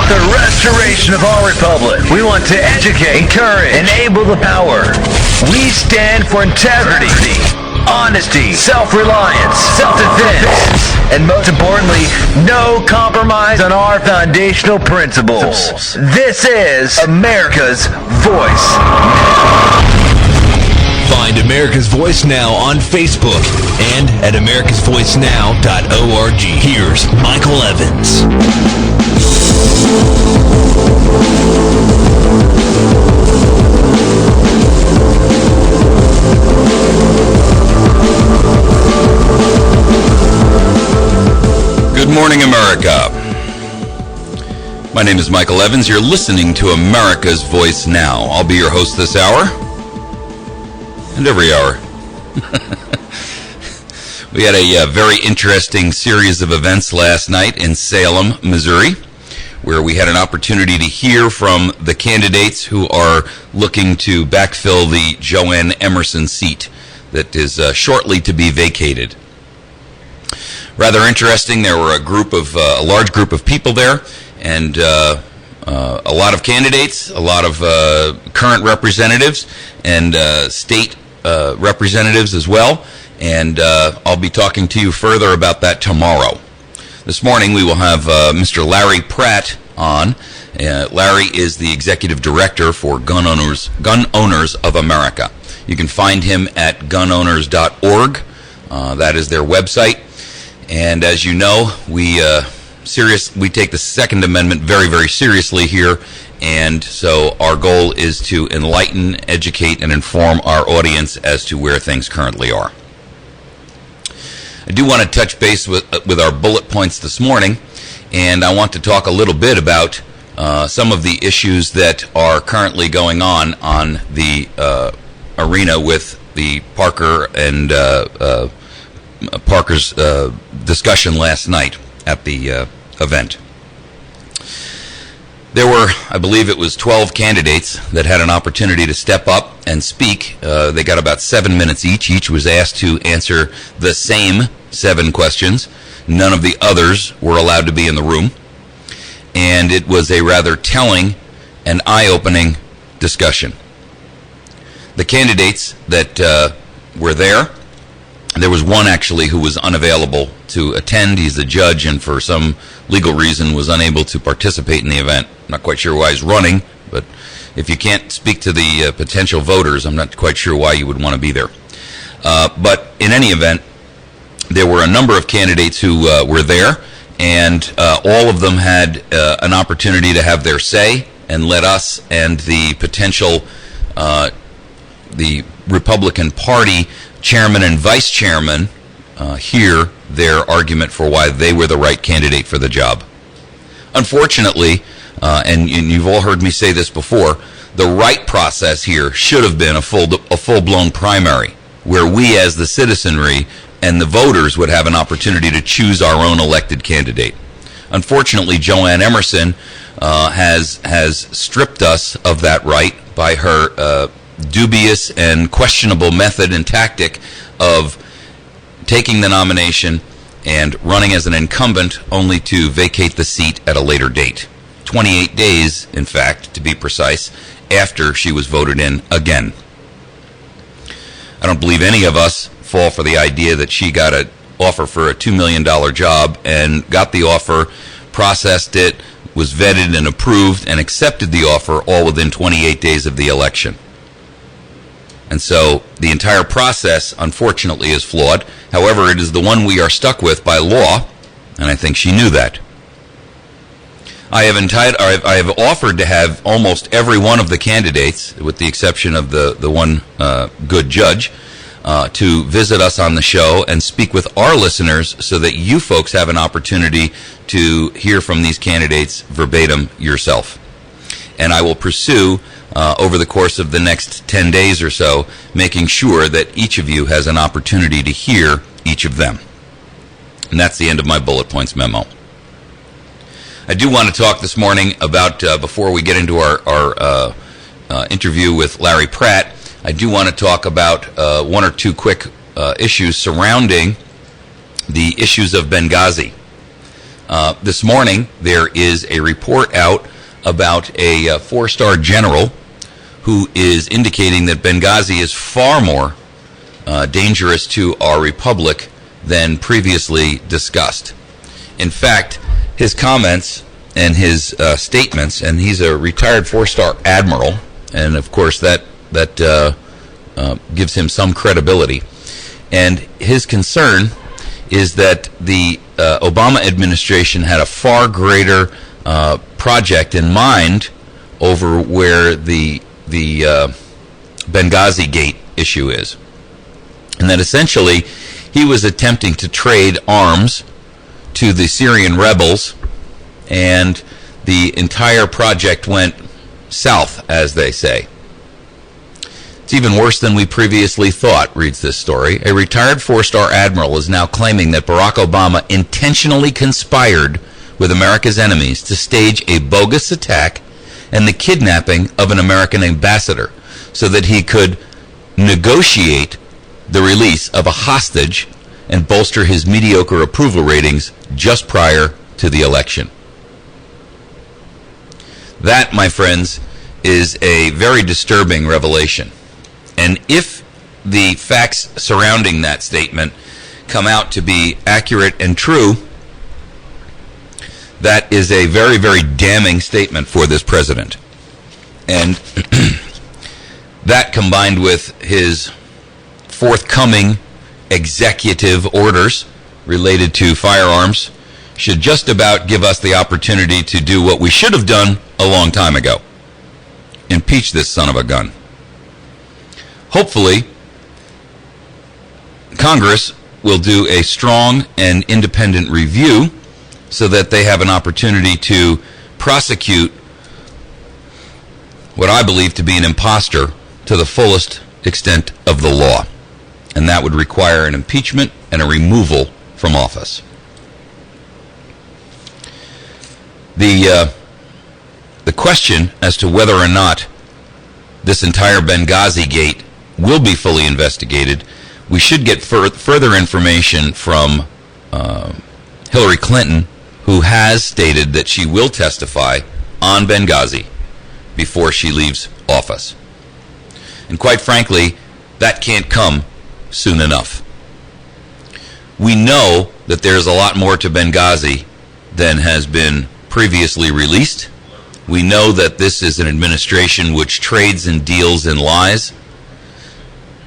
the restoration of our republic. We want to educate, encourage, enable the power. We stand for integrity, honesty, self-reliance, self-defense, and most importantly, no compromise on our foundational principles. This is America's Voice. Find America's Voice Now on Facebook and at americasvoicenow.org. Here's Michael Evans. Good morning, America. My name is Michael Evans. You're listening to America's Voice Now. I'll be your host this hour and every hour. We had a very interesting series of events last night in Salem, Missouri, where we had an opportunity to hear from the candidates who are looking to backfill the Joanne Emerson seat that is shortly to be vacated. Rather interesting. There were a large group of people there, and a lot of candidates, a lot of current representatives, and state representatives as well. And I'll be talking to you further about that tomorrow. This morning we will have Mr. Larry Pratt on. Larry is the executive director for Gun Owners of America. You can find him at gunowners.org. That is their website. And as you know, we take the Second Amendment very, very seriously here, and so our goal is to enlighten, educate, and inform our audience as to where things currently are. I do want to touch base with our bullet points this morning, and I want to talk a little bit about some of the issues that are currently going on the arena with the Parker and Parker's discussion last night at the event. There were, I believe it was 12 candidates that had an opportunity to step up and speak. They got about 7 minutes each. Each was asked to answer the same 7 questions. None of the others were allowed to be in the room. And it was a rather telling and eye-opening discussion. The candidates that were there was one actually who was unavailable to attend. He's a judge and for some legal reason was unable to participate in the event. I'm not quite sure why he's running, but if you can't speak to the potential voters, I'm not quite sure why you would want to be there. But in any event, there were a number of candidates who were there, and all of them had an opportunity to have their say and let us and the potential the Republican Party chairman and vice chairman hear their argument for why they were the right candidate for the job. Unfortunately, and you've all heard me say this before, the right process here should have been a full-blown primary, where we as the citizenry and the voters would have an opportunity to choose our own elected candidate. Unfortunately, Joanne Emerson has stripped us of that right by her dubious and questionable method and tactic of taking the nomination and running as an incumbent only to vacate the seat at a later date. 28 days, in fact, to be precise, after she was voted in again. I don't believe any of us fall for the idea that she got an offer for a $2 million job and got the offer, processed it, was vetted and approved, and accepted the offer all within 28 days of the election. And so the entire process, unfortunately, is flawed. However, it is the one we are stuck with by law, and I think she knew that. I have offered to have almost every one of the candidates, with the exception of the one good judge, to visit us on the show and speak with our listeners so that you folks have an opportunity to hear from these candidates verbatim yourself. And I will pursue over the course of the next 10 days or so, making sure that each of you has an opportunity to hear each of them. And that's the end of my bullet points memo. I do want to talk this morning about, before we get into our interview with Larry Pratt, I do want to talk about one or two quick issues surrounding the issues of Benghazi. This morning, there is a report out about a four-star general who is indicating that Benghazi is far more dangerous to our republic than previously discussed. In fact, his comments and his statements, and he's a retired four-star admiral, and of course that gives him some credibility. And his concern is that the Obama administration had a far greater project in mind over where the Benghazi Gate issue is. And that essentially he was attempting to trade arms to the Syrian rebels, and the entire project went south, as they say. It's even worse than we previously thought, reads this story. A retired four-star admiral is now claiming that Barack Obama intentionally conspired with America's enemies to stage a bogus attack and the kidnapping of an American ambassador so that he could negotiate the release of a hostage and bolster his mediocre approval ratings just prior to the election. That, my friends, is a very disturbing revelation. And if the facts surrounding that statement come out to be accurate and true, that is a very, very damning statement for this president. And that, combined with his forthcoming executive orders related to firearms, should just about give us the opportunity to do what we should have done a long time ago. Impeach this son of a gun. Hopefully, Congress will do a strong and independent review so that they have an opportunity to prosecute what I believe to be an imposter to the fullest extent of the law. And that would require an impeachment and a removal from office. The question as to whether or not this entire Benghazi Gate will be fully investigated, we should get further information from Hillary Clinton, who has stated that she will testify on Benghazi before she leaves office. And quite frankly, that can't come soon enough. We know that there's a lot more to Benghazi than has been previously released. We know that this is an administration which trades and deals in lies,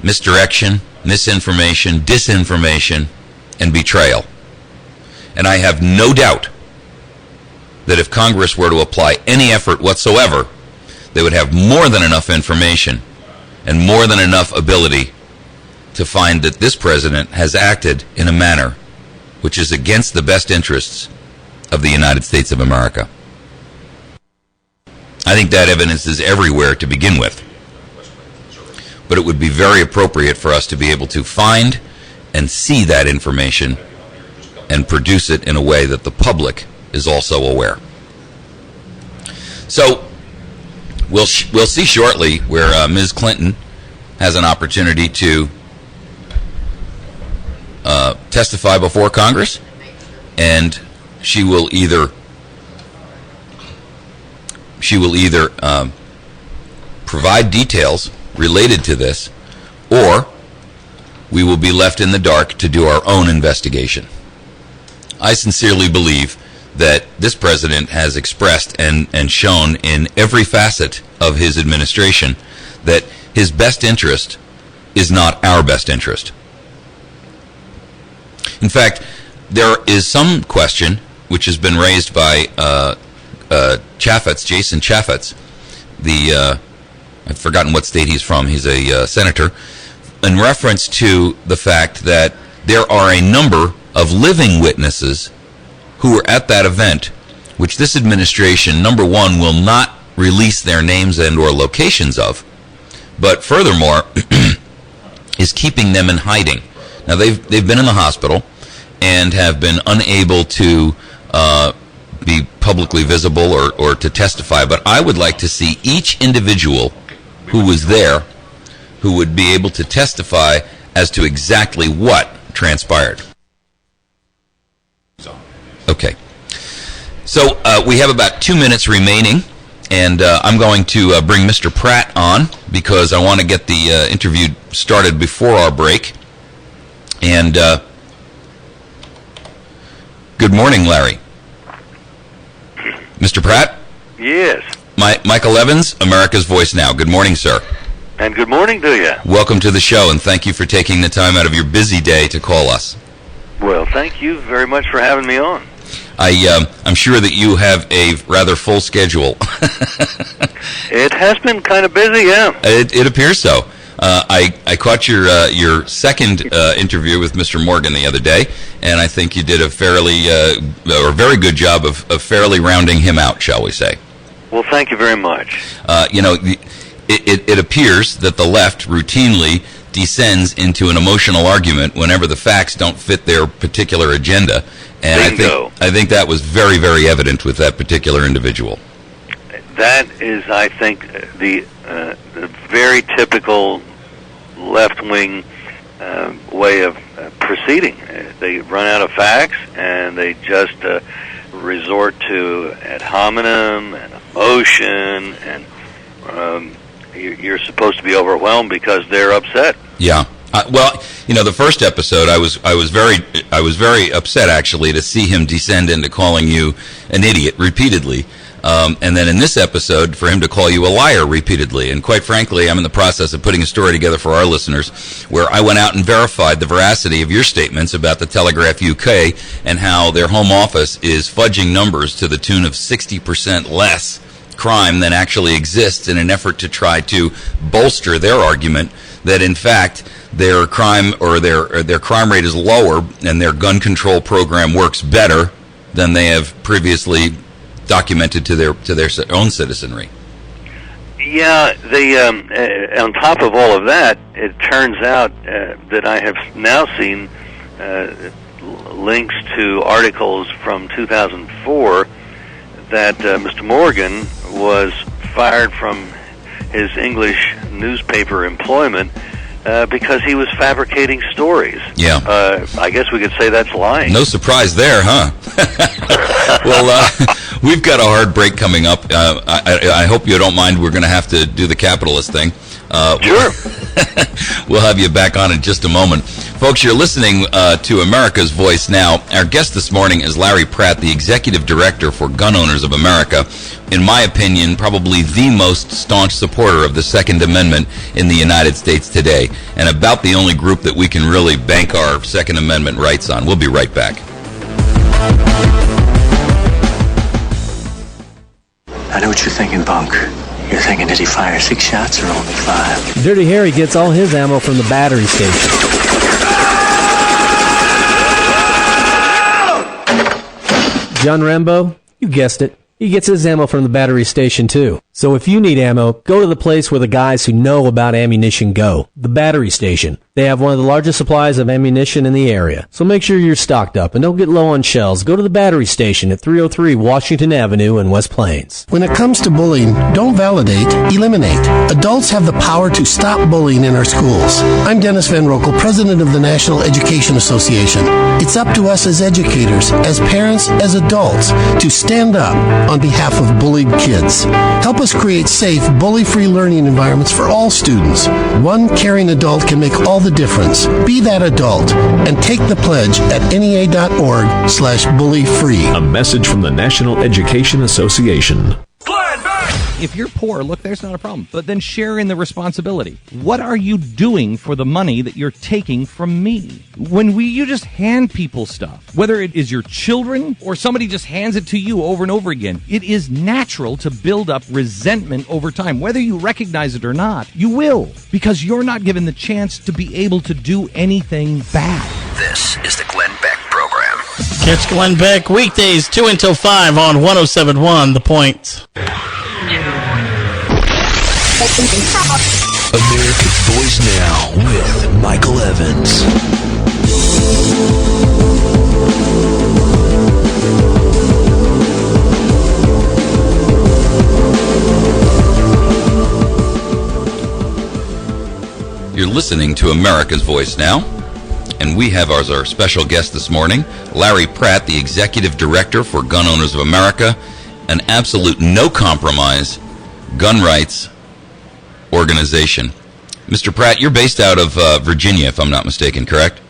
misdirection, misinformation, disinformation, and betrayal. And I have no doubt that if Congress were to apply any effort whatsoever, they would have more than enough information and more than enough ability to find that this president has acted in a manner which is against the best interests of the United States of America. I think that evidence is everywhere to begin with. But it would be very appropriate for us to be able to find and see that information and produce it in a way that the public is also aware. So we'll see shortly where Ms. Clinton has an opportunity to testify before Congress, and she will either provide details related to this, or we will be left in the dark to do our own investigation. I sincerely believe that this president has expressed and shown in every facet of his administration that his best interest is not our best interest. In fact, there is some question which has been raised by Jason Chaffetz, I've forgotten what state he's from. He's a senator, in reference to the fact that there are a number of living witnesses who were at that event, which this administration, number one, will not release their names and or locations of, but furthermore, is keeping them in hiding. Now, they've been in the hospital and have been unable to be publicly visible or to testify, but I would like to see each individual who was there who would be able to testify as to exactly what transpired. Okay. So we have about 2 minutes remaining, and I'm going to bring Mr. Pratt on because I want to get the interview started before our break. And good morning, Larry. Mr. Pratt? Yes. Michael Evans, America's Voice Now. Good morning, sir. And good morning to you. Welcome to the show, and thank you for taking the time out of your busy day to call us. Well, thank you very much for having me on. I'm sure that you have a rather full schedule. It has been kind of busy, yeah. It appears so. I caught your second interview with Mr. Morgan the other day, and I think you did a fairly or very good job of fairly rounding him out, shall we say. Well, thank you very much. It appears that the left routinely descends into an emotional argument whenever the facts don't fit their particular agenda. And Bingo. I think that was very, very evident with that particular individual. That is, I think, the very typical left-wing way of proceeding. They run out of facts, and they just resort to ad hominem and emotion, and you're supposed to be overwhelmed because they're upset. Yeah. Well, the first episode, I was very upset actually to see him descend into calling you an idiot repeatedly, and then in this episode for him to call you a liar repeatedly. And quite frankly, I'm in the process of putting a story together for our listeners where I went out and verified the veracity of your statements about the Telegraph UK and how their home office is fudging numbers to the tune of 60% less crime than actually exists in an effort to try to bolster their argument that in fact their crime or their crime rate is lower and their gun control program works better than they have previously documented to their own citizenry. Yeah, on top of all of that, it turns out that I have now seen links to articles from 2004 that Mr. Morgan was fired from his English newspaper employment because he was fabricating stories. Yeah. I guess we could say that's lying. No surprise there, huh? Well, we've got a hard break coming up. I hope you don't mind. We're going to have to do the capitalist thing. Sure. We'll have you back on in just a moment. Folks, you're listening to America's Voice Now. Our guest this morning is Larry Pratt, the Executive Director for Gun Owners of America. In my opinion, probably the most staunch supporter of the Second Amendment in the United States today, and about the only group that we can really bank our Second Amendment rights on. We'll be right back. I know what you're thinking, punk. You're thinking, did he fire 6 shots or only 5? Dirty Harry gets all his ammo from the battery station. John Rambo, you guessed it. He gets his ammo from the battery station, too. So if you need ammo, go to the place where the guys who know about ammunition go, the battery station. They have one of the largest supplies of ammunition in the area. So make sure you're stocked up and don't get low on shells. Go to the battery station at 303 Washington Avenue in West Plains. When it comes to bullying, don't validate, eliminate. Adults have the power to stop bullying in our schools. I'm Dennis Van Rokel, president of the National Education Association. It's up to us as educators, as parents, as adults, to stand up on behalf of bullied kids. Help us create safe, bully-free learning environments for all students. One caring adult can make all the difference. Be that adult and take the pledge at nea.org/bully-free. A message from the National Education Association. If you're poor, look, there's not a problem. But then share in the responsibility. What are you doing for the money that you're taking from me? When you just hand people stuff, whether it is your children or somebody just hands it to you over and over again, it is natural to build up resentment over time. Whether you recognize it or not, you will, because you're not given the chance to be able to do anything bad. This is the Glenn Beck Program. Catch Glenn Beck weekdays 2 until 5 on 107.1 The Point. America's Voice Now with Michael Evans. You're listening to America's Voice Now, And we have as our special guest this morning, Larry Pratt, the Executive Director for Gun Owners of America, an absolute no-compromise gun rights organization. Mr. Pratt, you're based out of Virginia, if I'm not mistaken, correct?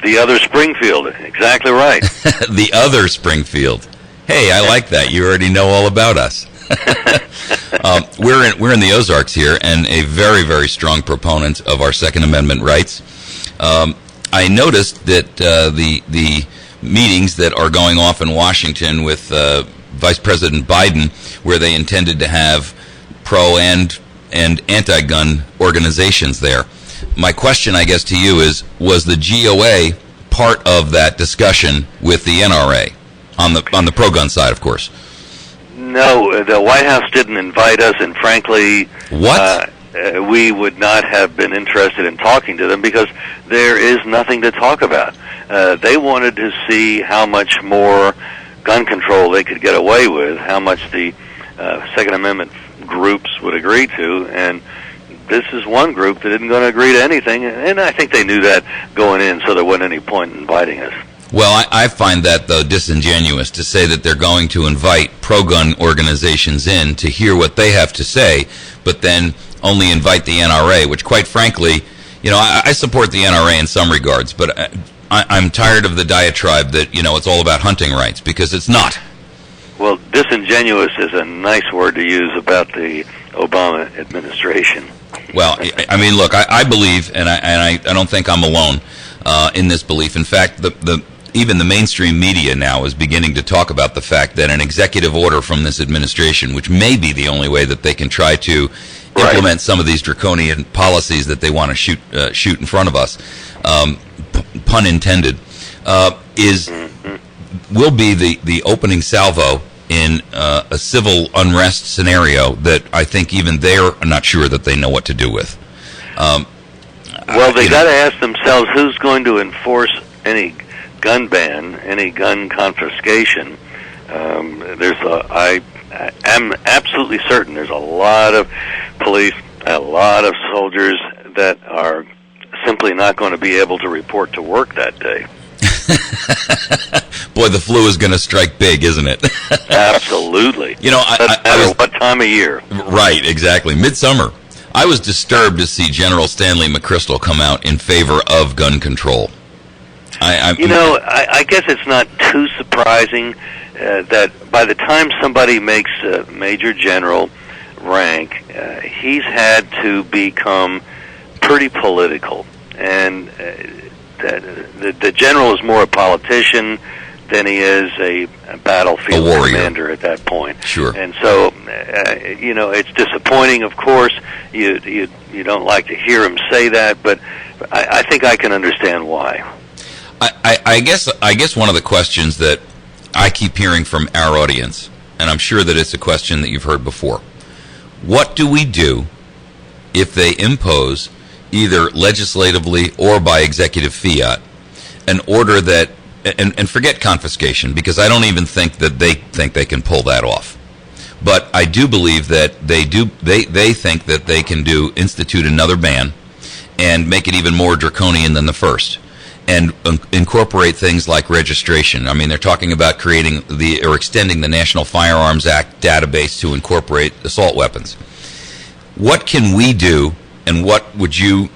The other Springfield, exactly right. The other Springfield. Hey, I like that. You already know all about us. We're in the Ozarks here, and a very, very strong proponent of our Second Amendment rights. I noticed that the meetings that are going off in Washington with Vice President Biden, where they intended to have pro and anti-gun organizations there. My question, I guess, to you is, was the GOA part of that discussion with the NRA on the pro-gun side, of course? No, the White House didn't invite us, and frankly, what? We would not have been interested in talking to them because there is nothing to talk about. They wanted to see how much more gun control they could get away with, how much the Second Amendment groups would agree to, and this is one group that isn't going to agree to anything, and I think they knew that going in, so there wasn't any point in inviting us. Well, I find that, though, disingenuous to say that they're going to invite pro-gun organizations in to hear what they have to say, but then only invite the NRA, which, quite frankly, I support the NRA in some regards, but I'm tired of the diatribe that, it's all about hunting rights, because it's not. Well, disingenuous is a nice word to use about the Obama administration. Well, I mean, look, I believe, and I don't think I'm alone in this belief. In fact, even the mainstream media now is beginning to talk about the fact that an executive order from this administration, which may be the only way that they can try to implement some of these draconian policies that they want to shoot in front of us, pun intended, will be the opening salvo in a civil unrest scenario that I think even they're not sure that they know what to do with. Well, they got to ask themselves who's going to enforce any gun ban, any gun confiscation. I am absolutely certain there's a lot of police, a lot of soldiers that are simply not going to be able to report to work that day. Boy, the flu is going to strike big, isn't it? Absolutely. No matter what time of year. Right, exactly. Midsummer. I was disturbed to see General Stanley McChrystal come out in favor of gun control. I guess it's not too surprising that by the time somebody makes Major General rank, he's had to become pretty political. And the general is more a politician than he is a battlefield commander at that point. Sure. And so, it's disappointing, of course. You don't like to hear him say that, but I think I can understand why. I guess one of the questions that I keep hearing from our audience, and I'm sure that it's a question that you've heard before, what do we do if they impose, either legislatively or by executive fiat, an order that, and forget confiscation, because I don't even think that they think they can pull that off. But I do believe that they think that they can institute another ban and make it even more draconian than the first, and incorporate things like registration. I mean, they're talking about creating or extending the National Firearms Act database to incorporate assault weapons. What can we do, and what would you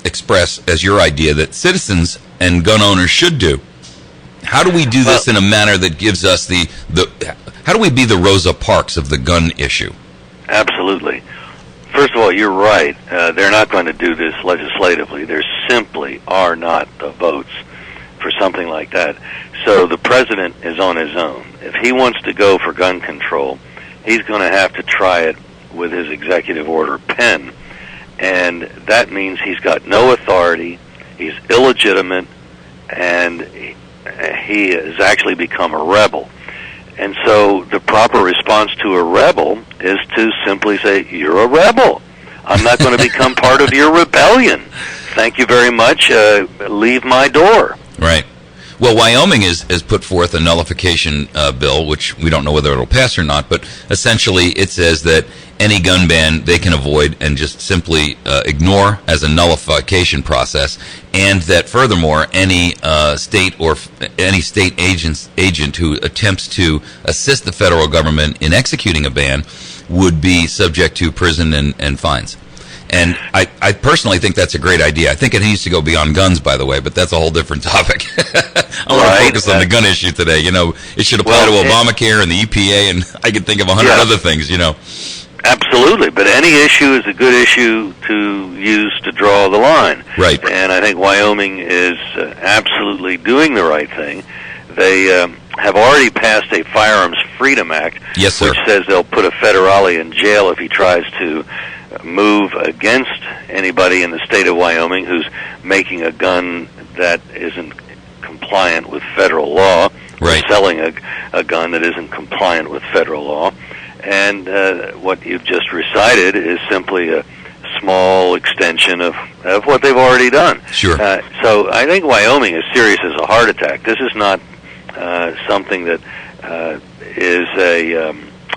express as your idea that citizens and gun owners should do? How do we do this in a manner that gives us how do we be the Rosa Parks of the gun issue? Absolutely. First of all, you're right. They're not going to do this legislatively. There simply are not the votes for something like that. So the president is on his own. If he wants to go for gun control, he's going to have to try it with his executive order pen. And that means he's got no authority, he's illegitimate, and he has actually become a rebel. And so the proper response to a rebel is to simply say, you're a rebel. I'm not going to become part of your rebellion. Thank you very much. Leave my door. Right. Well, Wyoming has put forth a nullification bill, which we don't know whether it'll pass or not, but essentially it says that any gun ban they can avoid and just simply ignore as a nullification process, and that furthermore, any state or any state agent who attempts to assist the federal government in executing a ban would be subject to prison and fines. And I personally think that's a great idea. I think it needs to go beyond guns, by the way, but that's a whole different topic. I want to focus on the gun issue today. You know, it should apply to Obamacare and the EPA, and I could think of 100 other things, you know. Absolutely, but any issue is a good issue to use to draw the line. Right. And I think Wyoming is absolutely doing the right thing. They have already passed a Firearms Freedom Act, yes, sir, which says they'll put a federale in jail if he tries to move against anybody in the state of Wyoming who's making a gun that isn't compliant with federal law, right, or selling a gun that isn't compliant with federal law. And what you've just recited is simply a small extension of what they've already done. Sure. So I think Wyoming is serious as a heart attack. This is not something that is a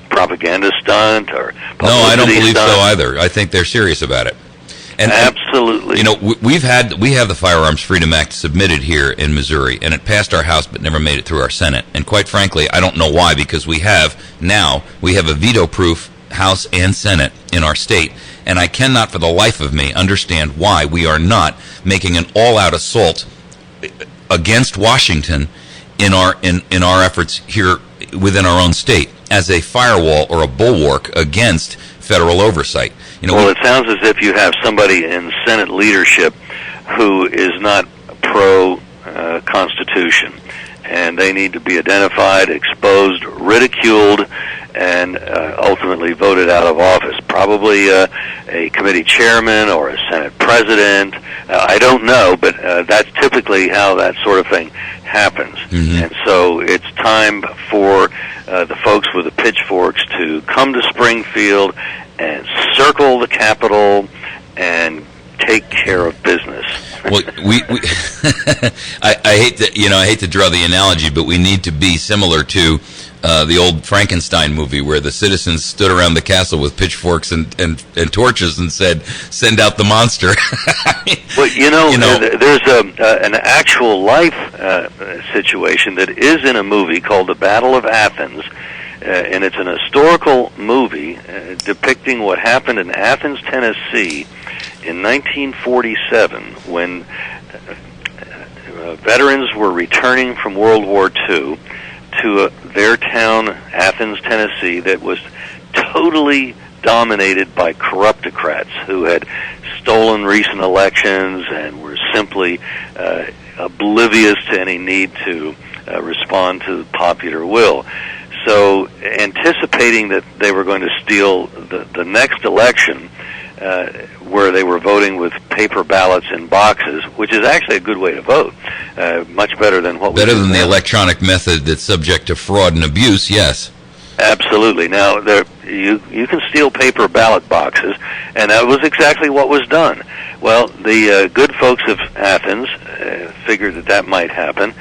propaganda stunt or publicity No, I don't believe stunt. so either. I think they're serious about it. And absolutely. You know, we have the Firearms Freedom Act submitted here in Missouri, and it passed our House but never made it through our Senate. And quite frankly, I don't know why, because we have a veto-proof House and Senate in our state, and I cannot for the life of me understand why we are not making an all-out assault against Washington in our efforts here within our own state as a firewall or a bulwark against federal oversight. You know, well, it sounds as if you have somebody in Senate leadership who is not pro-Constitution, and they need to be identified, exposed, ridiculed, and ultimately voted out of office. Probably a committee chairman or a Senate president. I don't know, but that's typically how that sort of thing happens. Mm-hmm. And so it's time for the folks with the pitchforks to come to Springfield and circle the Capitol and take care of business. Well, I hate to draw the analogy, but we need to be similar to the old Frankenstein movie where the citizens stood around the castle with pitchforks and torches and said, "Send out the monster." Well, there's an actual life situation that is in a movie called The Battle of Athens, and it's an historical movie depicting what happened in Athens, Tennessee in 1947 when veterans were returning from World War II to their town, Athens, Tennessee, that was totally dominated by corruptocrats who had stolen recent elections and were simply oblivious to any need to respond to popular will. So, anticipating that they were going to steal the next election, where they were voting with paper ballots in boxes, which is actually a good way to vote, much better than what we do than now. the electronic method that's subject to fraud and abuse. Yes, absolutely. Now you can steal paper ballot boxes, and that was exactly what was done. Well, the good folks of Athens figured that might happen,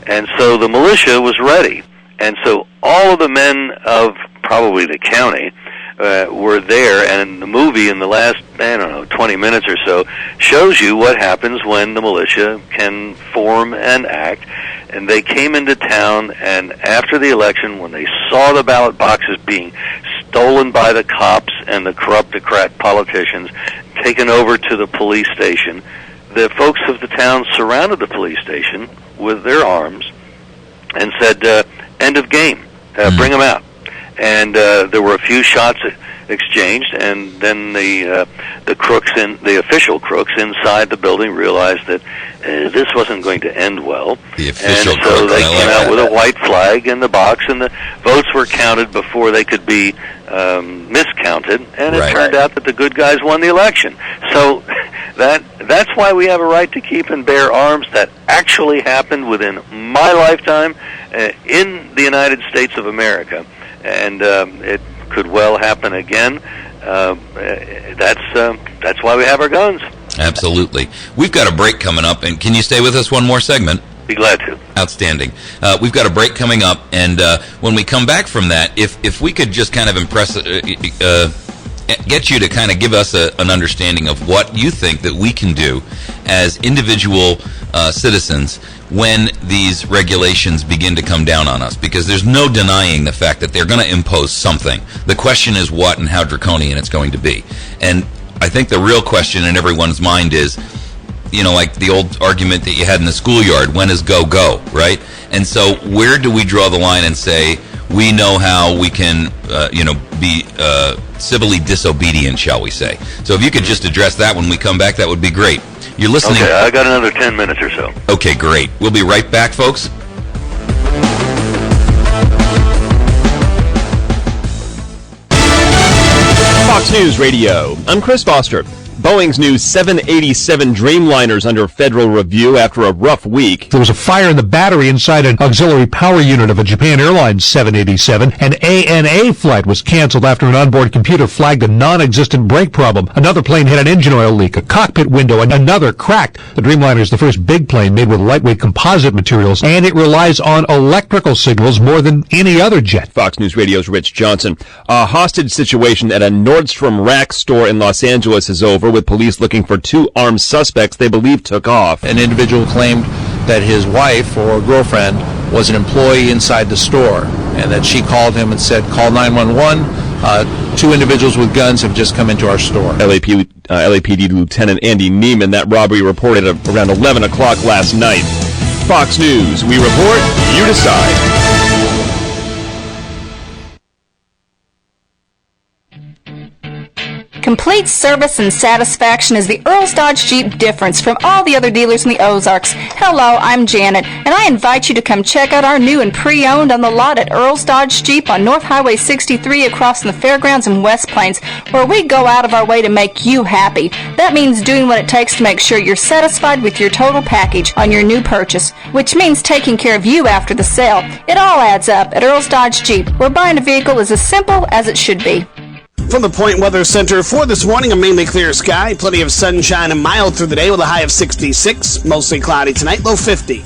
and so the militia was ready, and so all of the men of probably the county were there, and the movie in the last, 20 minutes or so shows you what happens when the militia can form and act. And they came into town, and after the election, when they saw the ballot boxes being stolen by the cops and the corruptocrat politicians, taken over to the police station, the folks of the town surrounded the police station with their arms and said, end of game, bring them out. And there were a few shots exchanged, and then the official crooks inside the building realized that this wasn't going to end well. The official and so crooks, they came out with a white flag in the box, and the votes were counted before they could be miscounted, and it turned out that the good guys won the election. So that's why we have a right to keep and bear arms. That actually happened within my lifetime in the United States of America. And it could well happen again. That's why we have our guns. Absolutely. We've got a break coming up, and can you stay with us one more segment? Be glad to. Outstanding. We've got a break coming up, and when we come back from that, if we could just kind of get you to kind of give us an understanding of what you think that we can do as individual citizens when these regulations begin to come down on us, because there's no denying the fact that they're going to impose something. The question is what and how draconian it's going to be. And I think the real question in everyone's mind is, like the old argument that you had in the schoolyard, when is go, right? And so where do we draw the line and say, we know how we can, be civilly disobedient, shall we say? So if you could just address that when we come back, that would be great. You're listening. Okay, I got another 10 minutes or so. Okay, great. We'll be right back, folks. Fox News Radio. I'm Chris Foster. Boeing's new 787 Dreamliner's under federal review after a rough week. There was a fire in the battery inside an auxiliary power unit of a Japan Airlines 787. An ANA flight was canceled after an onboard computer flagged a non-existent brake problem. Another plane had an engine oil leak, a cockpit window, and another cracked. The Dreamliner is the first big plane made with lightweight composite materials, and it relies on electrical signals more than any other jet. Fox News Radio's Rich Johnson. A hostage situation at a Nordstrom Rack store in Los Angeles is over, with police looking for 2 armed suspects they believe took off. An individual claimed that his wife or girlfriend was an employee inside the store, and that she called him and said, call 911. 2 individuals with guns have just come into our store. LAPD Lieutenant Andy Neiman. That robbery reported around 11 o'clock last night. Fox News. We report, you decide. Complete service and satisfaction is the Earl's Dodge Jeep difference from all the other dealers in the Ozarks. Hello, I'm Janet, and I invite you to come check out our new and pre-owned on the lot at Earl's Dodge Jeep on North Highway 63 across from the fairgrounds in West Plains, where we go out of our way to make you happy. That means doing what it takes to make sure you're satisfied with your total package on your new purchase, which means taking care of you after the sale. It all adds up at Earl's Dodge Jeep, where buying a vehicle is as simple as it should be. From the Point Weather Center for this morning, a mainly clear sky, plenty of sunshine and mild through the day with a high of 66, mostly cloudy tonight, low 50.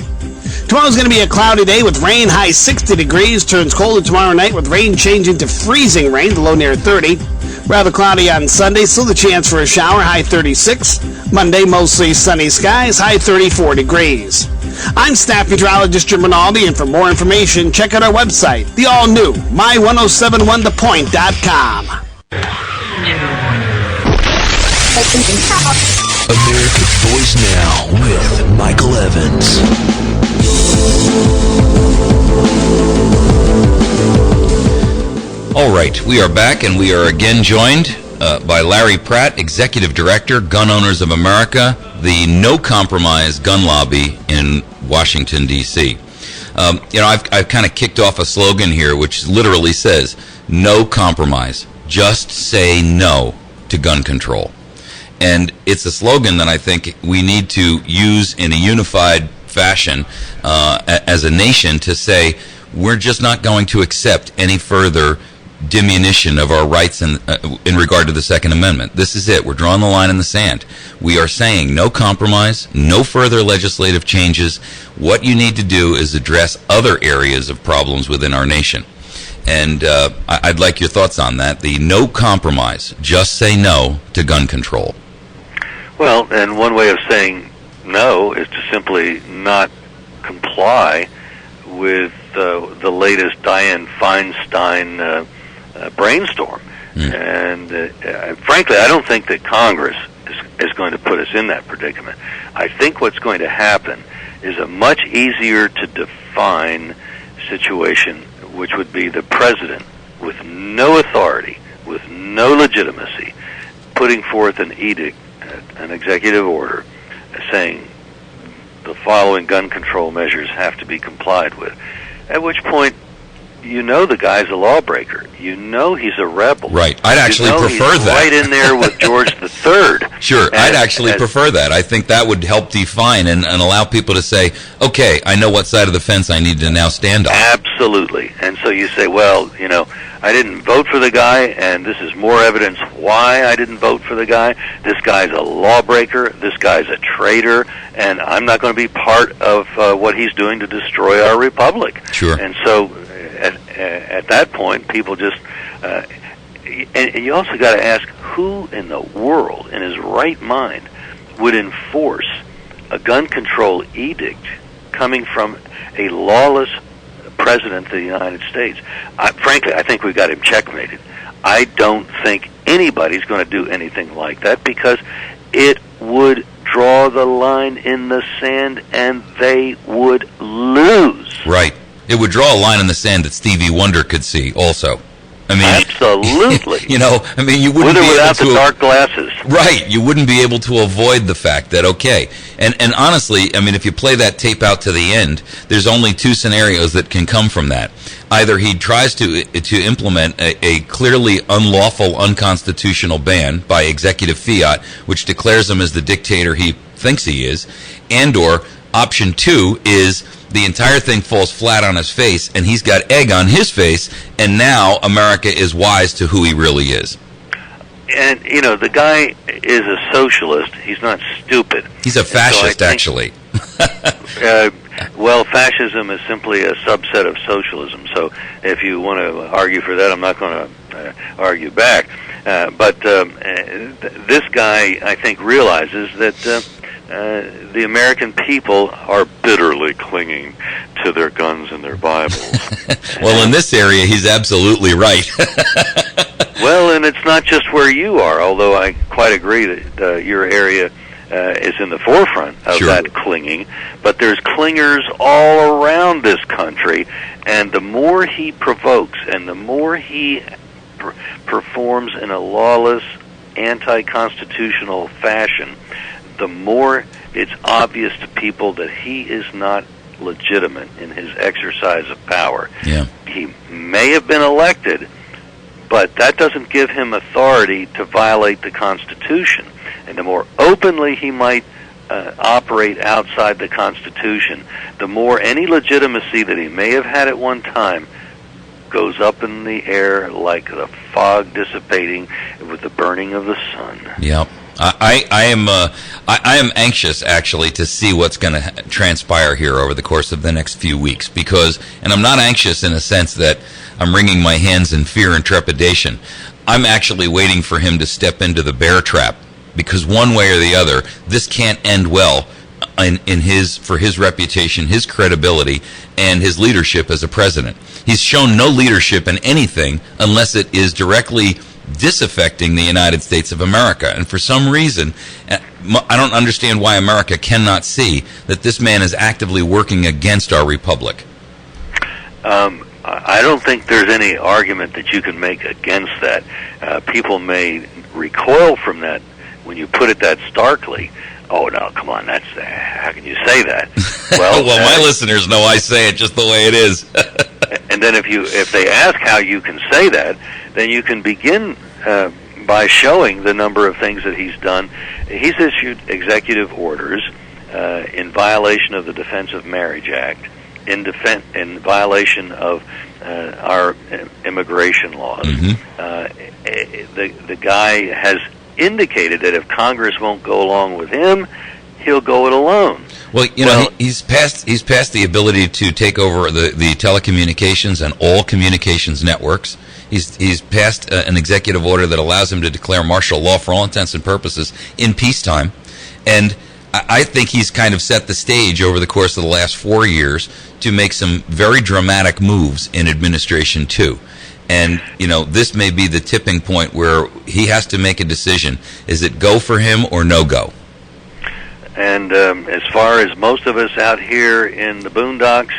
Tomorrow's going to be a cloudy day with rain, high 60 degrees, turns colder tomorrow night with rain changing to freezing rain, the low near 30. Rather cloudy on Sunday, still the chance for a shower, high 36. Monday, mostly sunny skies, high 34 degrees. I'm staff meteorologist Jim Rinaldi, and for more information, check out our website, the all-new my1071thepoint.com. America's Voice Now with Michael Evans. All right, we are back, and we are again joined by Larry Pratt, Executive Director, Gun Owners of America, the No Compromise Gun Lobby in Washington, D.C. I've kind of kicked off a slogan here, which literally says, no compromise. Just say no to gun control. And it's a slogan that I think we need to use in a unified fashion as a nation to say we're just not going to accept any further diminution of our rights in regard to the Second Amendment. This is it. We're drawing the line in the sand. We are saying no compromise, no further legislative changes. What you need to do is address other areas of problems within our nation. And I'd like your thoughts on that. The no compromise, just say no to gun control. Well, and one way of saying no is to simply not comply with the latest Dianne Feinstein brainstorm. And frankly, I don't think that Congress is going to put us in that predicament. I think what's going to happen is a much easier to define situation, which would be the president with no authority, with no legitimacy, putting forth an edict, an executive order, saying the following gun control measures have to be complied with, at which point you know the guy's a lawbreaker. You know he's a rebel. Right. I'd actually prefer he's that. Right in there with George III. Sure. I'd actually prefer that. I think that would help define and allow people to say, okay, I know what side of the fence I need to now stand on. Absolutely. And so you say, well, I didn't vote for the guy, and this is more evidence why I didn't vote for the guy. This guy's a lawbreaker. This guy's a traitor, and I'm not going to be part of what he's doing to destroy our republic. Sure. And so at that point, people just... and you also got to ask, who in the world, in his right mind, would enforce a gun control edict coming from a lawless President of the United States? Frankly, I think we've got him checkmated. I don't think anybody's going to do anything like that because it would draw the line in the sand and they would lose. Right. It would draw a line in the sand that Stevie Wonder could see also. I mean, absolutely. You wouldn't with or be without able to the dark glasses. Right. You wouldn't be able to avoid the fact that, okay, and honestly, I mean, if you play that tape out to the end, there's only two scenarios that can come from that. Either he tries to implement a clearly unlawful, unconstitutional ban by executive fiat, which declares him as the dictator he thinks he is, and or option two is the entire thing falls flat on his face, and he's got egg on his face, and now America is wise to who he really is. And, the guy is a socialist. He's not stupid. He's a fascist, actually. Well, fascism is simply a subset of socialism, so if you want to argue for that, I'm not going to argue back. But this guy, I think, realizes that the American people are bitterly clinging to their guns and their Bibles. Well, in this area, he's absolutely right. Well, and it's not just where you are, although I quite agree that your area is in the forefront of that clinging. But there's clingers all around this country, and the more he provokes and the more he performs in a lawless, anti-constitutional fashion, the more it's obvious to people that he is not legitimate in his exercise of power. Yeah. He may have been elected, but that doesn't give him authority to violate the Constitution. And the more openly he might operate outside the Constitution, the more any legitimacy that he may have had at one time goes up in the air like the fog dissipating with the burning of the sun. Yep. I am anxious actually to see what's going to transpire here over the course of the next few weeks because, and I'm not anxious in a sense that I'm wringing my hands in fear and trepidation. I'm actually waiting for him to step into the bear trap because one way or the other, this can't end well for his reputation, his credibility, and his leadership as a president. He's shown no leadership in anything unless it is directly disaffecting the United States of America. And for some reason, I don't understand why America cannot see that this man is actively working against our republic. I don't think there's any argument that you can make against that. People may recoil from that when you put it that starkly. Oh, no, come on, how can you say that? Well, my listeners know I say it just the way it is. And then if they ask how you can say that, then you can begin by showing the number of things that he's done. He's issued executive orders in violation of the Defense of Marriage Act, in violation of our immigration laws. Mm-hmm. The guy has indicated that if Congress won't go along with him, he'll go it alone. Well, he's passed the ability to take over the telecommunications and all communications networks. He's passed an executive order that allows him to declare martial law for all intents and purposes in peacetime. And I think he's kind of set the stage over the course of the last 4 years to make some very dramatic moves in administration too. And, this may be the tipping point where he has to make a decision. Is it go for him or no go? And as far as most of us out here in the boondocks,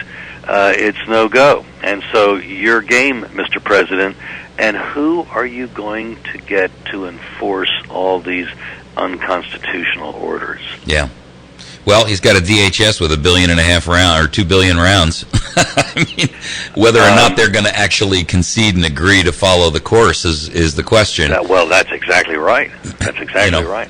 it's no go. And so your game, Mr. President, and who are you going to get to enforce all these unconstitutional orders? Yeah. Well, he's got a DHS with 1.5 billion round or 2 billion rounds. I mean, whether or not they're going to actually concede and agree to follow the course is the question. Well, that's exactly right. That's exactly right.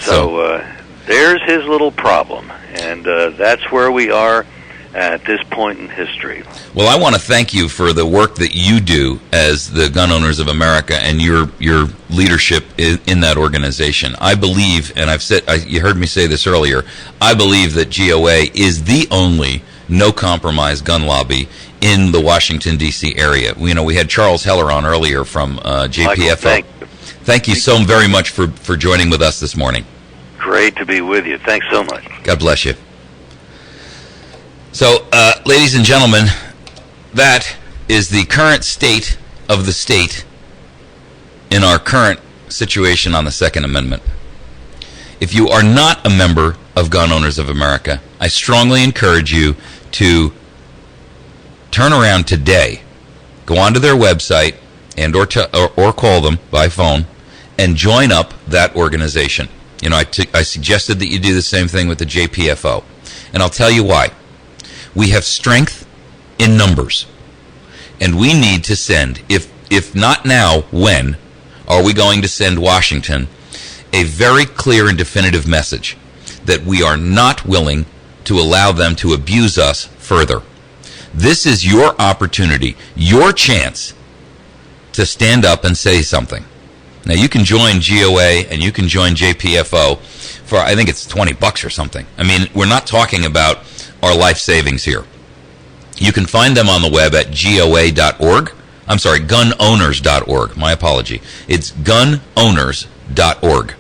So there's his little problem, and that's where we are at this point in history. Well, I want to thank you for the work that you do as the Gun Owners of America and your leadership in that organization. I believe, and I've said, you heard me say this earlier, I believe that GOA is the only no-compromise gun lobby in the Washington, D.C. area. We had Charles Heller on earlier from JPFO. Michael, thank you so very much for joining with us this morning. Great to be with you. Thanks so much. God bless you. So, ladies and gentlemen, that is the current state of the state in our current situation on the Second Amendment. If you are not a member of Gun Owners of America, I strongly encourage you to turn around today, go onto their website and or call them by phone and join up that organization. I suggested that you do the same thing with the JPFO, and I'll tell you why. We have strength in numbers, and we need to send, if not now, when are we going to send Washington a very clear and definitive message that we are not willing to allow them to abuse us further. This is your opportunity, your chance to stand up and say something. Now, you can join GOA and you can join JPFO for, I think it's $20 or something. I mean, we're not talking about our life savings here. You can find them on the web at GOA.org. I'm sorry, gunowners.org. My apology. It's gunowners.org.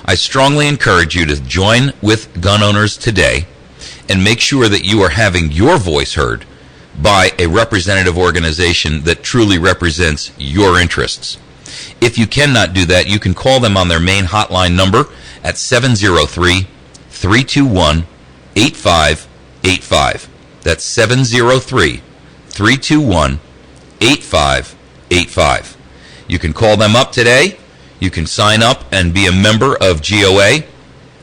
I strongly encourage you to join with Gun Owners today and make sure that you are having your voice heard by a representative organization that truly represents your interests. If you cannot do that, you can call them on their main hotline number at 703-321-8585. That's 703-321-8585. You can call them up today. You can sign up and be a member of GOA,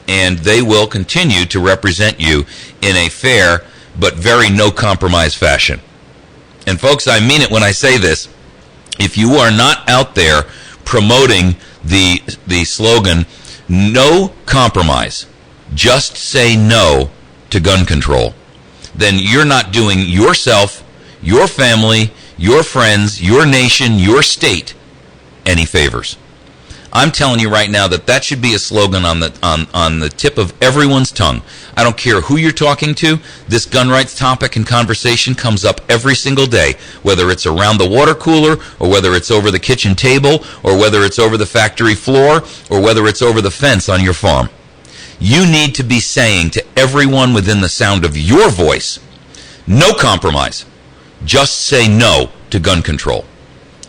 and they will continue to represent you in a fair but very no-compromise fashion. And folks, I mean it when I say this. If you are not out there promoting the slogan, no compromise, just say no to gun control, then you're not doing yourself, your family, your friends, your nation, your state any favors. I'm telling you right now that should be a slogan on the tip of everyone's tongue. I don't care who you're talking to. This gun rights topic and conversation comes up every single day, whether it's around the water cooler or whether it's over the kitchen table or whether it's over the factory floor or whether it's over the fence on your farm. You need to be saying to everyone within the sound of your voice, no compromise. Just say no to gun control.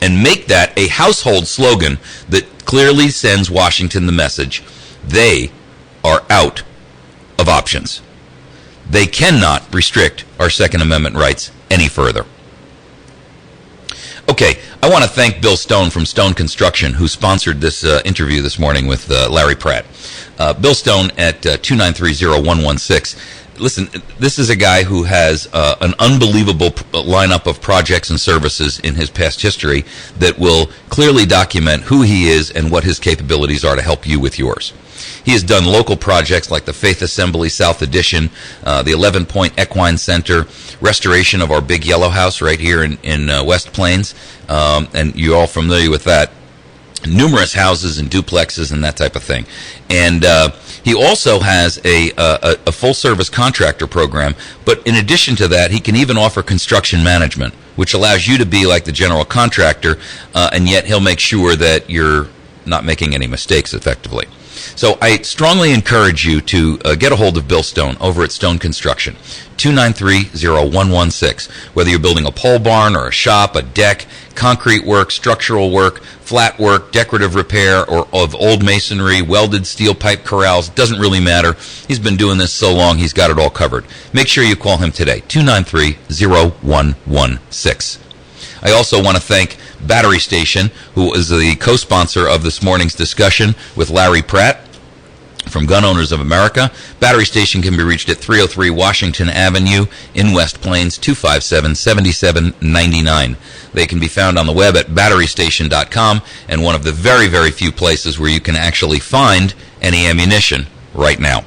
And make that a household slogan that clearly sends Washington the message they are out of options. They cannot restrict our Second Amendment rights any further. Okay, I want to thank Bill Stone from Stone Construction, who sponsored this interview this morning with Larry Pratt. Bill Stone at 2930116. Listen, this is a guy who has an unbelievable lineup of projects and services in his past history that will clearly document who he is and what his capabilities are to help you with yours. He has done local projects like the Faith Assembly South Edition, the 11-Point Equine Center, restoration of our big yellow house right here in West Plains, and you're all familiar with that. Numerous houses and duplexes and that type of thing. And he also has a full-service contractor program, but in addition to that, he can even offer construction management, which allows you to be like the general contractor, and yet he'll make sure that you're not making any mistakes effectively. So I strongly encourage you to get a hold of Bill Stone over at Stone Construction, 2930116. Whether you're building a pole barn or a shop, a deck, concrete work, structural work, flat work, decorative repair, or of old masonry, welded steel pipe corrals, doesn't really matter. He's been doing this so long, he's got it all covered. Make sure you call him today, 2930116. I also want to thank Battery Station, who is the co-sponsor of this morning's discussion with Larry Pratt. From Gun Owners of America, Battery Station can be reached at 303 Washington Avenue in West Plains, 257-7799. They can be found on the web at batterystation.com, and one of the very, very few places where you can actually find any ammunition right now.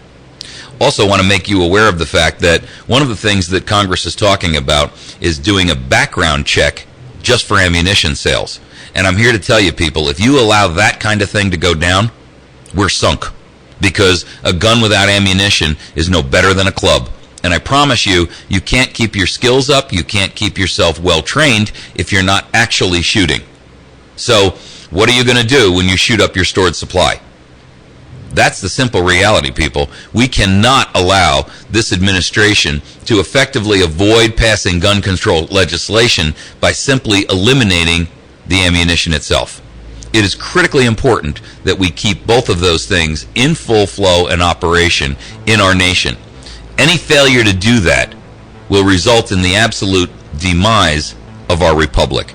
Also want to make you aware of the fact that one of the things that Congress is talking about is doing a background check just for ammunition sales. And I'm here to tell you, people, if you allow that kind of thing to go down, we're sunk. Because a gun without ammunition is no better than a club. And I promise you, you can't keep your skills up, you can't keep yourself well trained if you're not actually shooting. So, what are you going to do when you shoot up your stored supply? That's the simple reality, people. We cannot allow this administration to effectively avoid passing gun control legislation by simply eliminating the ammunition itself. It is critically important that we keep both of those things in full flow and operation in our nation. Any failure to do that will result in the absolute demise of our republic.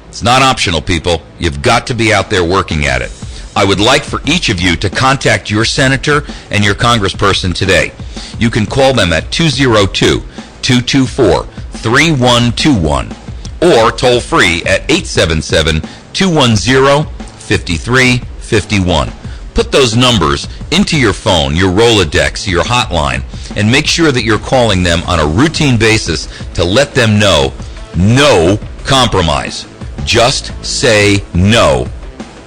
It's not optional, people. You've got to be out there working at it. I would like for each of you to contact your senator and your congressperson today. You can call them at 202-224-3121 or toll free at 877-210-5351. Put those numbers into your phone, your Rolodex, your hotline, and make sure that you're calling them on a routine basis to let them know no compromise. Just say no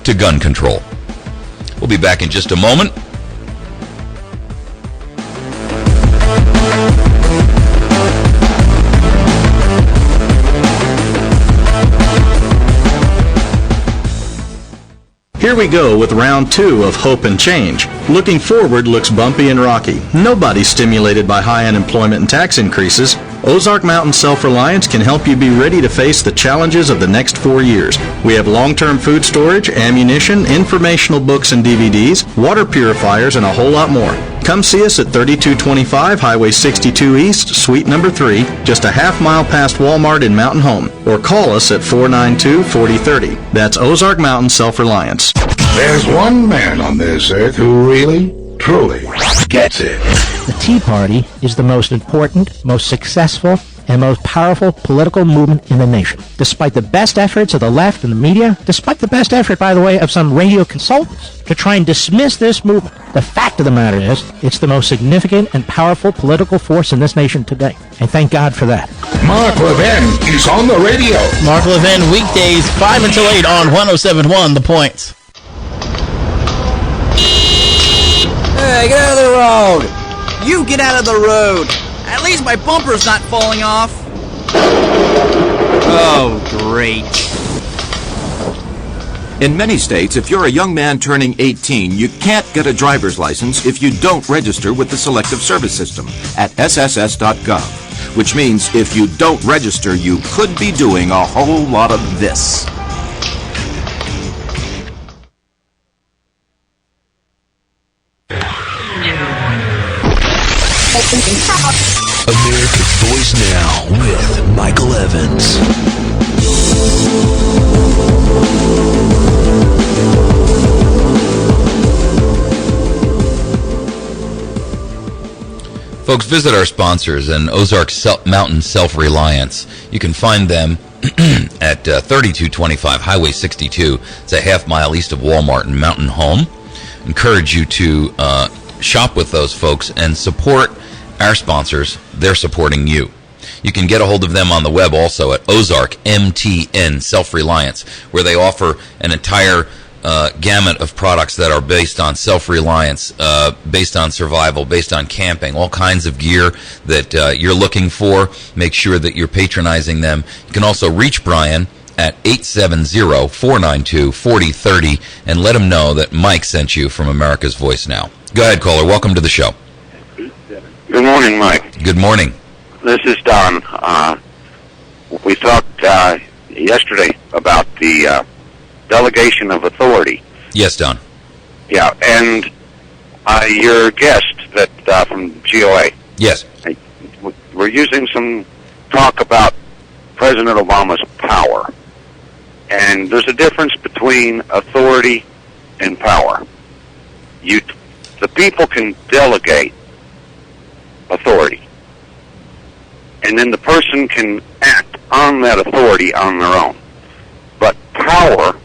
to gun control. We'll be back in just a moment. Here we go with round 2 of Hope and Change. Looking forward looks bumpy and rocky. Nobody's stimulated by high unemployment and tax increases. Ozark Mountain Self-Reliance can help you be ready to face the challenges of the next 4 years. We have long-term food storage, ammunition, informational books and DVDs, water purifiers, and a whole lot more. Come see us at 3225 Highway 62 East, Suite number 3, just a half mile past Walmart in Mountain Home, or call us at 492-4030. That's Ozark Mountain Self-Reliance. There's one man on this earth who really, truly gets it. The Tea Party is the most important, most successful, and most powerful political movement in the nation. Despite the best efforts of the left and the media, despite the best effort, by the way, of some radio consultants to try and dismiss this movement, the fact of the matter is, it's the most significant and powerful political force in this nation today. And thank God for that. Mark Levin is on the radio. Mark Levin, weekdays 5 until 8 on 107.1 The Points. Hey, get out of the road! You get out of the road! At least my bumper's not falling off. Oh, great. In many states, if you're a young man turning 18, you can't get a driver's license if you don't register with the Selective Service System at sss.gov, which means if you don't register, you could be doing a whole lot of this. America's Voice Now with Michael Evans. Folks, visit our sponsors and Ozark Mountain Self-Reliance. You can find them at 3225 Highway 62. It's a half mile east of Walmart in Mountain Home. Encourage you to shop with those folks and support our sponsors. They're supporting you. You can get a hold of them on the web also at Ozark MTN Self-Reliance, where they offer an entire gamut of products that are based on self-reliance, based on survival, based on camping, all kinds of gear that you're looking for. Make sure that you're patronizing them. You can also reach Brian at 870-492-4030 and let him know that Mike sent you from America's Voice Now. Go ahead, caller. Welcome to the show. Good morning, Mike. Good morning. This is Don. We talked yesterday about the delegation of authority. Yes, Don. Yeah, and your guest that from GOA. Yes. We're using some talk about President Obama's power. And there's a difference between authority and power. the people can delegate authority, and then the person can act on that authority on their own. But power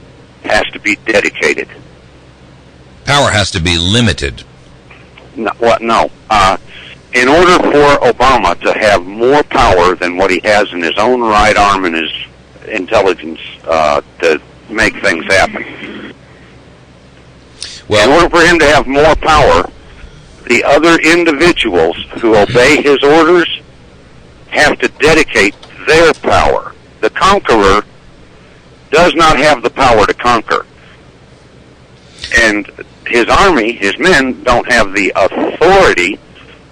has to be dedicated. Power has to be limited. No. In order for Obama to have more power than what he has in his own right arm and his intelligence to make things happen, in order for him to have more power, the other individuals who obey his orders have to dedicate their power. The conqueror does not have the power to conquer. And his army, his men, don't have the authority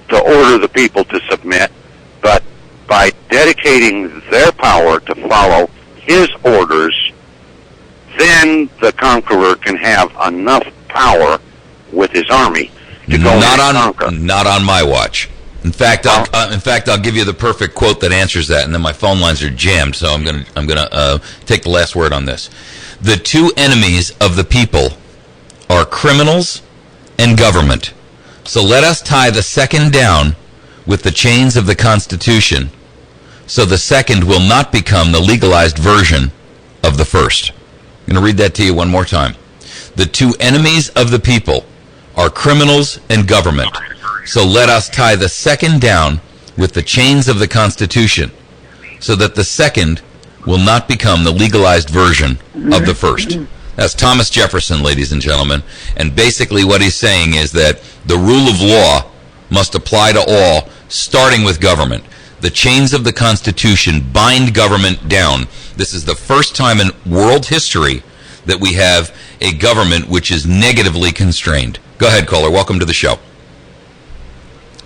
to order the people to submit, but by dedicating their power to follow his orders, then the conqueror can have enough power with his army to go and conquer. Not on my watch. In fact, I'll give you the perfect quote that answers that, and then my phone lines are jammed, so I'm gonna take the last word on this. The two enemies of the people are criminals and government. So let us tie the second down with the chains of the Constitution, so the second will not become the legalized version of the first. I'm going to read that to you one more time. The two enemies of the people are criminals and government. So let us tie the second down with the chains of the Constitution, so that the second will not become the legalized version of the first. That's Thomas Jefferson, ladies and gentlemen. And basically what he's saying is that the rule of law must apply to all, starting with government. The chains of the Constitution bind government down. This is the first time in world history that we have a government which is negatively constrained. Go ahead, caller. Welcome to the show.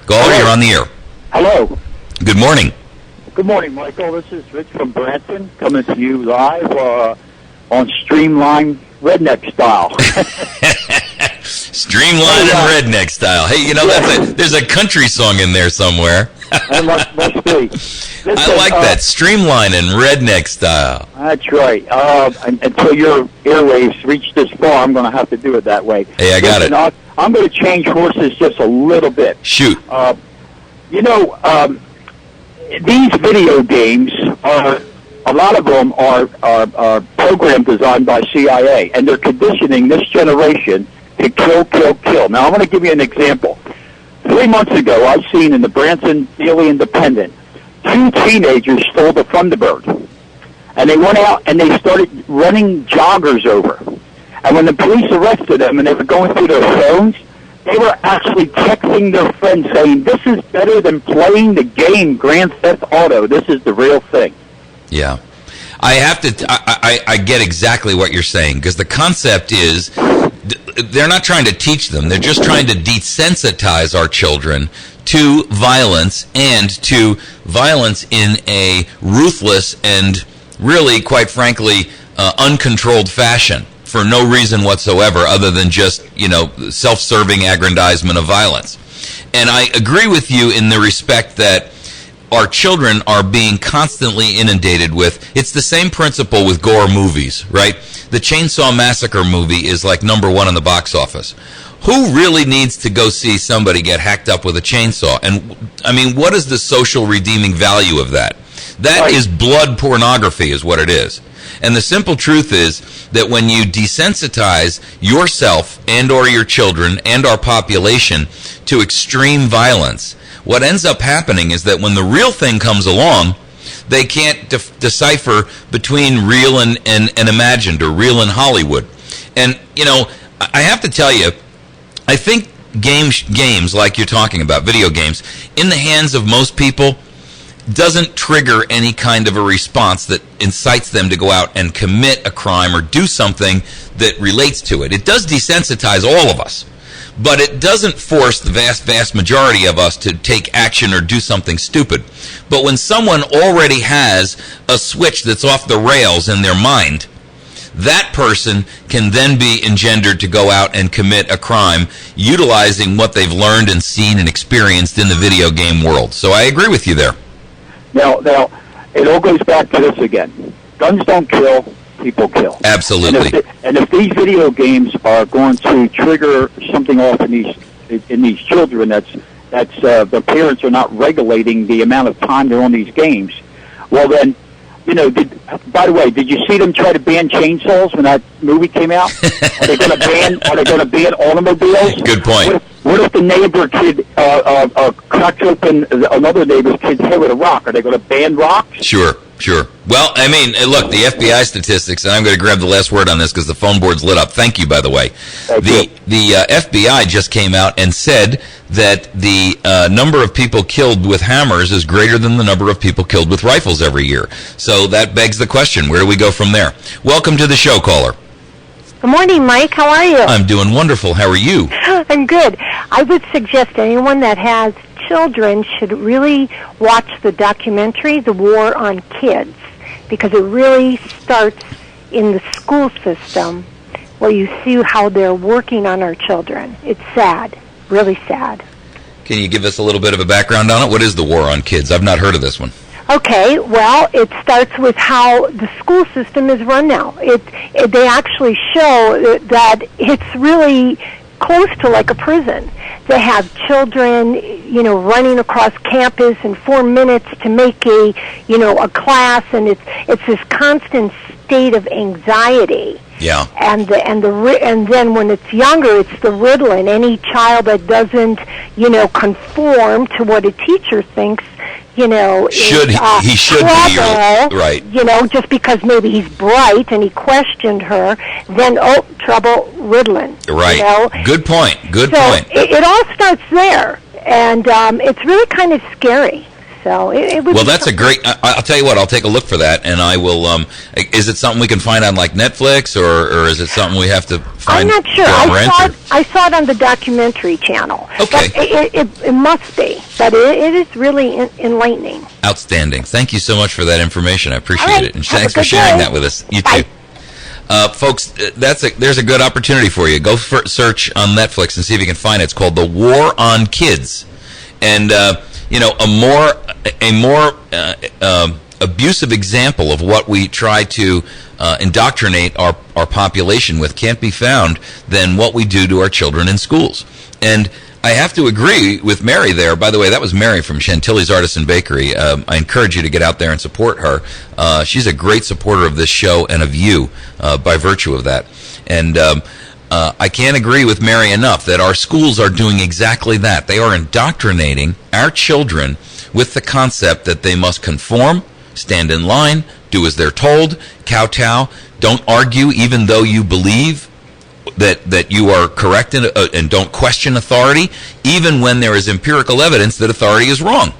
Caller, you're on the air. Hello. Good morning. Good morning, Michael. This is Rich from Branson, coming to you live on Streamline Redneck Style. Streamline and Redneck Style. Hey, you know, there's a country song in there somewhere. Must be. Listen, I like that. Streamline and Redneck Style. That's right. Until your airwaves reach this far, I'm going to have to do it that way. Hey, I got it. I'm going to change horses just a little bit. Shoot. These video games are... A lot of them are programs designed by CIA, and they're conditioning this generation to kill, kill, kill. Now, I want to give you an example. 3 months ago, I seen in the Branson Daily Independent, 2 teenagers stole the Thunderbird, and they went out and they started running joggers over. And when the police arrested them and they were going through their phones, they were actually texting their friends saying, "This is better than playing the game Grand Theft Auto. This is the real thing." Yeah. I have to, I get exactly what you're saying, because the concept is they're not trying to teach them. They're just trying to desensitize our children to violence, and to violence in a ruthless and really, quite frankly, uncontrolled fashion for no reason whatsoever other than just, self-serving aggrandizement of violence. And I agree with you in the respect that our children are being constantly inundated with, it's the same principle with gore movies, right? The Chainsaw Massacre movie is like #1 in the box office. Who really needs to go see somebody get hacked up with a chainsaw? And, I mean, what is the social redeeming value of that? That is blood pornography is what it is. And the simple truth is that when you desensitize yourself and or your children and our population to extreme violence, what ends up happening is that when the real thing comes along, they can't decipher between real and imagined, or real and Hollywood. And, I have to tell you, I think games like you're talking about, video games, in the hands of most people, doesn't trigger any kind of a response that incites them to go out and commit a crime or do something that relates to it. It does desensitize all of us, but it doesn't force the vast, vast majority of us to take action or do something stupid. But when someone already has a switch that's off the rails in their mind, that person can then be engendered to go out and commit a crime utilizing what they've learned and seen and experienced in the video game world. So I agree with you there. Now, it all goes back to this again. Guns don't kill, people kill. Absolutely. And if these video games are going to trigger something off in in these children. That's the parents are not regulating the amount of time they're on these games. Well, then, by the way, did you see them try to ban chainsaws when that movie came out? Are they going to ban automobiles? Good point. What if the neighbor kid cracks open another neighbor's kid's head with a rock? Are they going to ban rocks? Sure. Well, I mean, look, the FBI statistics, and I'm going to grab the last word on this because the phone board's lit up. Thank you, by the way. The FBI just came out and said that the number of people killed with hammers is greater than the number of people killed with rifles every year. So that begs the question, where do we go from there? Welcome to the show, caller. Good morning, Mike. How are you? I'm doing wonderful. How are you? I'm good. I would suggest anyone that has children should really watch the documentary, The War on Kids, because it really starts in the school system where you see how they're working on our children. It's sad, really sad. Can you give us a little bit of a background on it? What is The War on Kids? I've not heard of this one. Okay, well, it starts with how the school system is run now. They actually show that it's really close to like a prison. They have children, running across campus in 4 minutes to make a class, and it's this constant state of anxiety. Yeah. And then when it's younger, it's the riddling. Any child that doesn't, conform to what a teacher thinks, should be right. Just because maybe he's bright and he questioned her, then trouble, riddling. Right. Good point. Good point. It all starts there, and it's really kind of scary. So it would. Well, that's a great. I'll tell you what. I'll take a look for that, and I will. Is it something we can find on like Netflix, or is it something we have to find? I'm not sure. I saw it on the documentary channel. Okay. But it must be, but it is really enlightening. Outstanding. Thank you so much for that information. I appreciate right. it, and thanks for sharing that with us. You too. Folks, there's a good opportunity for you. Go search on Netflix and see if you can find it. It's called The War on Kids, and a more abusive example of what we try to indoctrinate our population with can't be found than what we do to our children in schools. And I have to agree with Mary there. By the way, that was Mary from Chantilly's Artisan Bakery. I encourage you to get out there and support her. She's a great supporter of this show and of you by virtue of that. And I can't agree with Mary enough that our schools are doing exactly that. They are indoctrinating our children with the concept that they must conform, stand in line, do as they're told, kowtow, don't argue even though you believe that you are correct and don't question authority, even when there is empirical evidence that authority is wrong.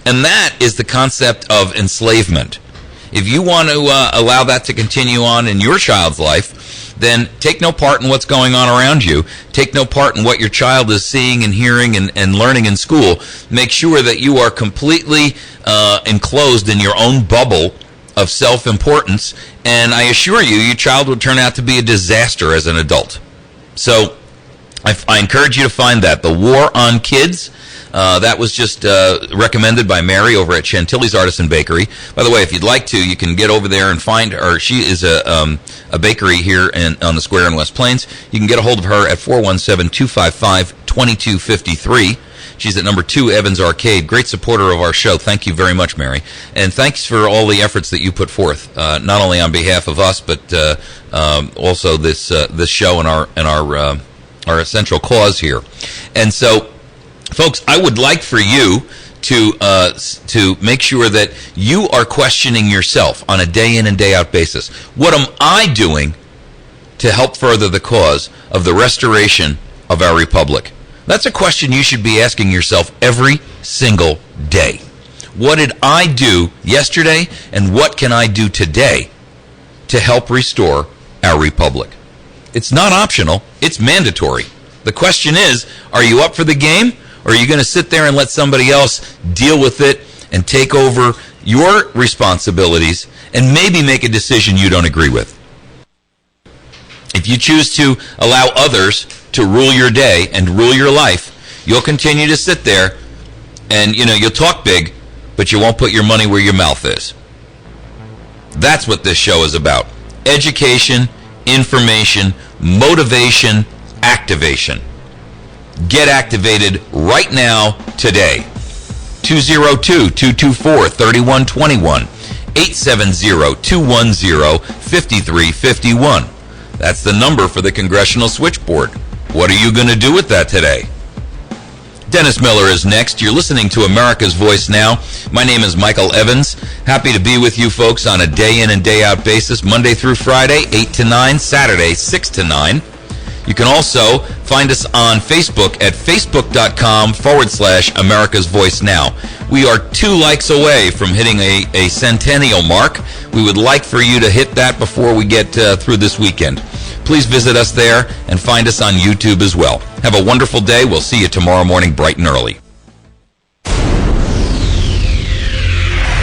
And that is the concept of enslavement. If you want to allow that to continue on in your child's life, then take no part in what's going on around you. Take no part in what your child is seeing and hearing and learning in school. Make sure that you are completely enclosed in your own bubble of self-importance, and I assure you, your child will turn out to be a disaster as an adult. So I encourage you to find that. The War on Kids. That was just recommended by Mary over at Chantilly's Artisan Bakery. By the way, if you'd like to, you can get over there and find her. She is a bakery here on the square in West Plains. You can get a hold of her at 417-255-2253. She's at number 2 Evans Arcade. Great supporter of our show. Thank you very much, Mary. And thanks for all the efforts that you put forth, not only on behalf of us, but also this show and our essential cause here. And so, folks, I would like for you to make sure that you are questioning yourself on a day in and day out basis. What am I doing to help further the cause of the restoration of our republic? That's a question you should be asking yourself every single day. What did I do yesterday, and what can I do today to help restore our republic? It's not optional, it's mandatory. The question is, are you up for the game? Or are you going to sit there and let somebody else deal with it and take over your responsibilities and maybe make a decision you don't agree with? If you choose to allow others to rule your day and rule your life, you'll continue to sit there and, you'll talk big, but you won't put your money where your mouth is. That's what this show is about. Education, information, motivation, activation. Get activated right now, today. 202-224-3121. 870-210-5351. That's the number for the Congressional Switchboard. What are you going to do with that today? Dennis Miller is next. You're listening to America's Voice Now. My name is Michael Evans. Happy to be with you folks on a day in and day out basis, Monday through Friday, 8 to 9, Saturday, 6 to 9. You can also find us on Facebook at facebook.com/America's Voice Now. We are 2 likes away from hitting a centennial mark. We would like for you to hit that before we get through this weekend. Please visit us there and find us on YouTube as well. Have a wonderful day. We'll see you tomorrow morning bright and early.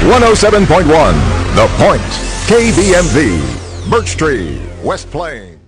107.1 The Point, KBMV, Birch Tree, West Plains.